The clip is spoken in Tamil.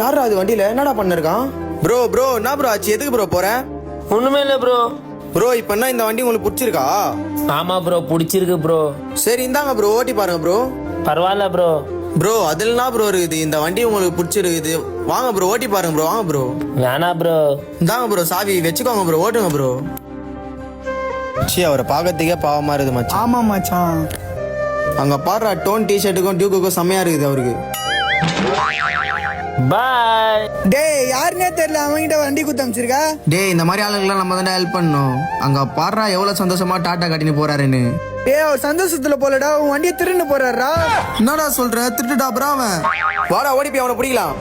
யாரா அது வண்டியில என்னடா பண்ணிருக்கான்? ப்ரோ ப்ரோ என்ன ப்ரோ ஆச்சு? எதுக்கு ப்ரோ போற? ஒண்ணுமே இல்ல ப்ரோ. ப்ரோ இப்ப என்ன இந்த வண்டி உங்களுக்கு பிடிச்சிருக்கா? ஆமா ப்ரோ, பிடிச்சிருக்கு ப்ரோ. சரி இந்தாங்க ப்ரோ, ஓட்டி பாருங்க ப்ரோ. பரவாயில்ல ப்ரோ. ப்ரோ அதுல ப்ரோ இருக்குது, இந்த வண்டி உங்களுக்கு பிடிச்சிருக்குது, வாங்க ப்ரோ ஓட்டி பாருங்க ப்ரோ. வாங்க ப்ரோ. வேணா ப்ரோ. இந்தாங்க ப்ரோ சாவி வச்சுக்கோங்க ப்ரோ, ஓட்டுங்க ப்ரோ. சி அவரை பார்க்கறதுக்கே பாவமா இருக்குது மச்சான். ஆமா மச்சான். அங்க பாடுற டோன் டிஷர்ட்டுக்கும் டியூக்குக்கும் செம்மையா இருக்குது அவருக்கு. பாய். டேய் யாருன்னே தெரியல, அவன்கிட்ட வண்டி குத்து அமைச்சிருக்கா. டேய் இந்த மாதிரி ஆளுங்கெல்லாம் நம்ம தானே ஹெல்ப் பண்ணணும். அங்க பாடுறா எவ்வளவு சந்தோஷமா டாட்டா காட்டின்னு போறாருன்னு. டேய் அவர் சந்தோஷத்துல போலடா, உன் வண்டியை திருன்னு போறாரா. என்னடா சொல்ற? திட்டுடா ப்ரோ அவன். வாடா ஓடி போய் அவனை பிடிக்கலாம்.